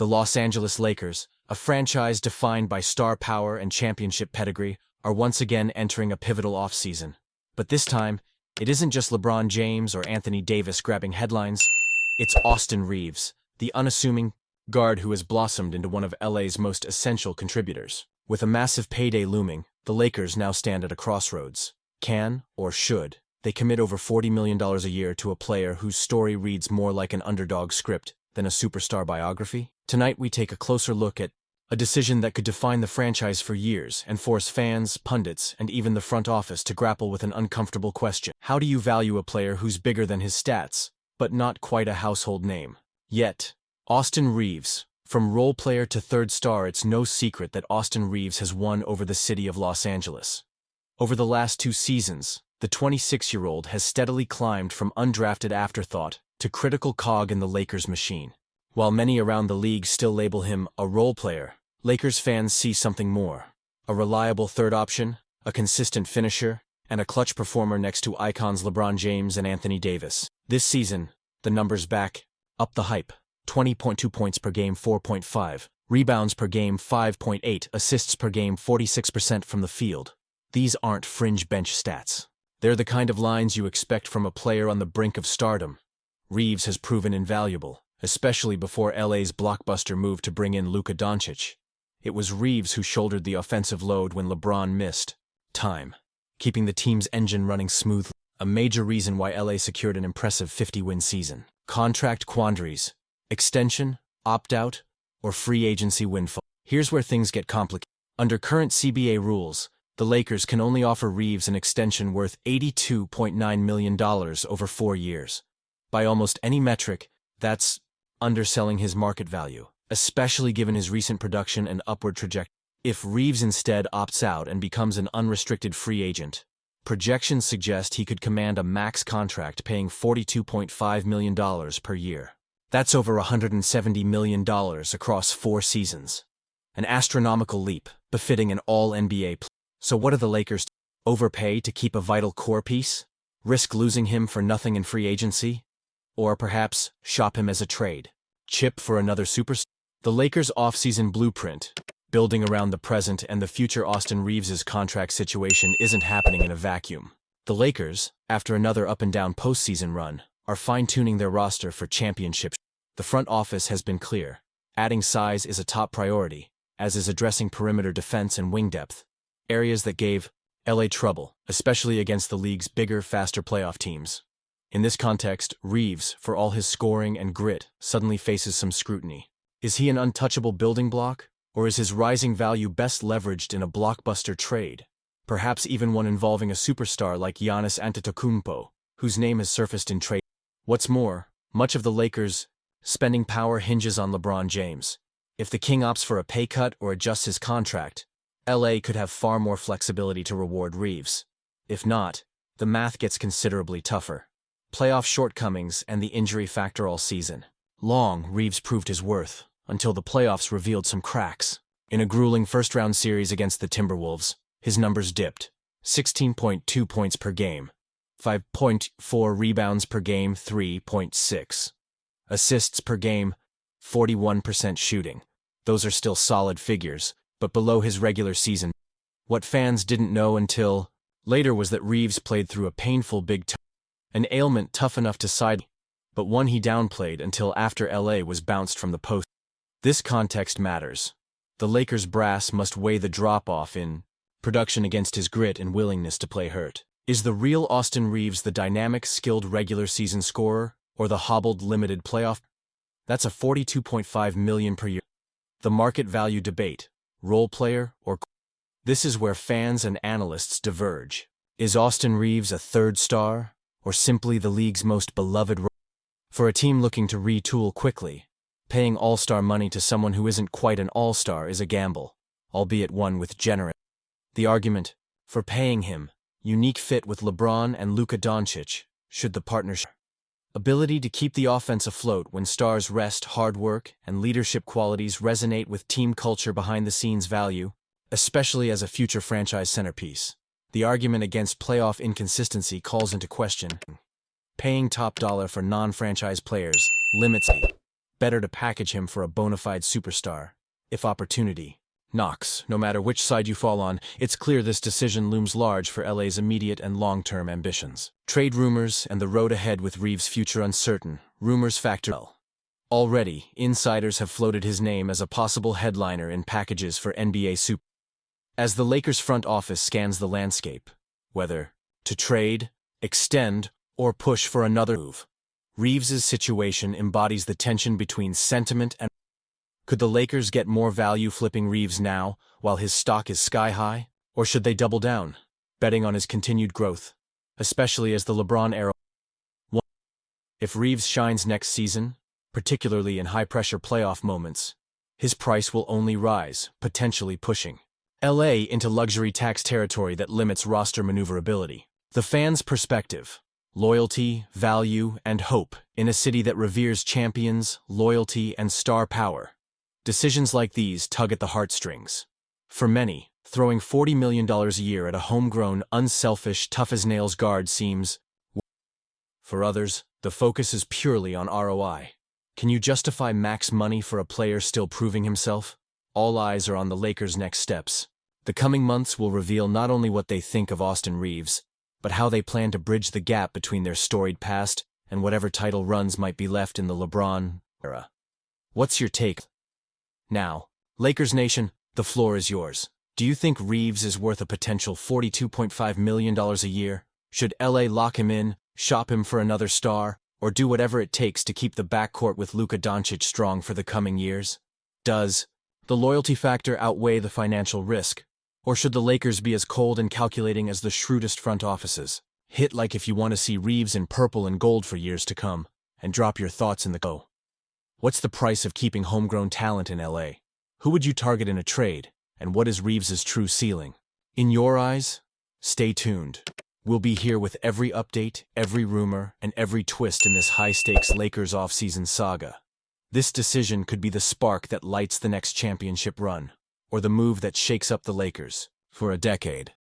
The Los Angeles Lakers, a franchise defined by star power and championship pedigree, are once again entering a pivotal offseason. But this time, it isn't just LeBron James or Anthony Davis grabbing headlines. It's Austin Reaves, the unassuming guard who has blossomed into one of LA's most essential contributors. With a massive payday looming, the Lakers now stand at a crossroads. Can, or should, they commit over $40 million a year to a player whose story reads more like an underdog script than a superstar biography? Tonight we take a closer look at a decision that could define the franchise for years and force fans, pundits, and even the front office to grapple with an uncomfortable question. How do you value a player who's bigger than his stats, but not quite a household name? Yet, Austin Reaves. From role player to third star, it's no secret that Austin Reaves has won over the city of Los Angeles. Over the last 2 seasons, the 26-year-old has steadily climbed from undrafted afterthought to critical cog in the Lakers machine. While many around the league still label him a role player, Lakers fans see something more. A reliable third option, a consistent finisher, and a clutch performer next to icons LeBron James and Anthony Davis. This season, the numbers back up the hype. 20.2 points per game, 4.5, rebounds per game, 5.8, assists per game, 46% from the field. These aren't fringe bench stats. They're the kind of lines you expect from a player on the brink of stardom. Reaves has proven invaluable, especially before LA's blockbuster move to bring in Luka Doncic. It was Reaves who shouldered the offensive load when LeBron missed time, keeping the team's engine running smoothly, a major reason why LA secured an impressive 50-win season. Contract quandaries, extension, opt-out, or free agency windfall. Here's where things get complicated. Under current CBA rules, the Lakers can only offer Reaves an extension worth $82.9 million over 4 years. By almost any metric, that's underselling his market value, especially given his recent production and upward trajectory. If Reaves instead opts out and becomes an unrestricted free agent, projections suggest he could command a max contract paying $42.5 million per year. That's over $170 million across 4 seasons. An astronomical leap, befitting an all-NBA player. So what do the Lakers do? Overpay to keep a vital core piece? Risk losing him for nothing in free agency? Or perhaps shop him as a trade? Chip for another superstar? The Lakers' offseason blueprint, building around the present and the future Austin Reaves' contract situation, isn't happening in a vacuum. The Lakers, after another up-and-down postseason run, are fine-tuning their roster for championships. The front office has been clear. Adding size is a top priority, as is addressing perimeter defense and wing depth, areas that gave LA trouble, especially against the league's bigger, faster playoff teams. In this context, Reaves, for all his scoring and grit, suddenly faces some scrutiny. Is he an untouchable building block, or is his rising value best leveraged in a blockbuster trade? Perhaps even one involving a superstar like Giannis Antetokounmpo, whose name has surfaced in trade. What's more, much of the Lakers' spending power hinges on LeBron James. If the King opts for a pay cut or adjusts his contract, LA could have far more flexibility to reward Reaves. If not, the math gets considerably tougher. Playoff shortcomings and the injury factor all season long, Reaves proved his worth, until the playoffs revealed some cracks. In a grueling first-round series against the Timberwolves, his numbers dipped. 16.2 points per game, 5.4 rebounds per game, 3.6 assists per game, 41% shooting. Those are still solid figures, but below his regular season. What fans didn't know until later was that Reaves played through a painful big toe, an ailment tough enough to side, but one he downplayed until after LA was bounced from the post. This context matters. The Lakers brass must weigh the drop-off in production against his grit and willingness to play hurt. Is the real Austin Reaves the dynamic, skilled regular season scorer, or the hobbled limited playoff? That's a $42.5 million per year. The market value debate, role player or... This is where fans and analysts diverge. Is Austin Reaves a third star, or simply the league's most beloved role? For a team looking to retool quickly, paying all-star money to someone who isn't quite an all-star is a gamble, albeit one with generous. The argument for paying him, unique fit with LeBron and Luka Doncic, should the partnership. Ability to keep the offense afloat when stars rest, hard work, and leadership qualities resonate with team culture behind-the-scenes value, especially as a future franchise centerpiece. The argument against playoff inconsistency calls into question paying top dollar for non-franchise players limits. better to package him for a bona fide superstar, if opportunity knocks. No matter which side you fall on, it's clear this decision looms large for LA's immediate and long-term ambitions. Trade rumors and the road ahead with Reaves' future uncertain. Rumors factor in. Already, insiders have floated his name as a possible headliner in packages for NBA Super. As the Lakers front office scans the landscape, whether to trade, extend, or push for another move, Reaves' situation embodies the tension between sentiment and. Could the Lakers get more value flipping Reaves now, while his stock is sky-high? Or should they double down, betting on his continued growth, especially as the LeBron era? If Reaves shines next season, particularly in high-pressure playoff moments, his price will only rise, potentially pushing LA into luxury tax territory that limits roster maneuverability. The fans' perspective, loyalty, value, and hope in a city that reveres champions, loyalty, and star power. Decisions like these tug at the heartstrings. For many, throwing $40 million a year at a homegrown, unselfish, tough-as-nails guard seems. For others, the focus is purely on ROI. Can you justify max money for a player still proving himself? All eyes are on the Lakers' next steps. The coming months will reveal not only what they think of Austin Reaves, but how they plan to bridge the gap between their storied past and whatever title runs might be left in the LeBron era. What's your take? Now, Lakers Nation, the floor is yours. Do you think Reaves is worth a potential $42.5 million a year? Should LA lock him in, shop him for another star, or do whatever it takes to keep the backcourt with Luka Doncic strong for the coming years? Does the loyalty factor outweigh the financial risk? Or should the Lakers be as cold and calculating as the shrewdest front offices? Hit like if you want to see Reaves in purple and gold for years to come, and drop your thoughts in the go. What's the price of keeping homegrown talent in LA? Who would you target in a trade, and what is Reaves' true ceiling? In your eyes? Stay tuned. We'll be here with every update, every rumor, and every twist in this high-stakes Lakers offseason saga. This decision could be the spark that lights the next championship run, or the move that shakes up the Lakers for a decade.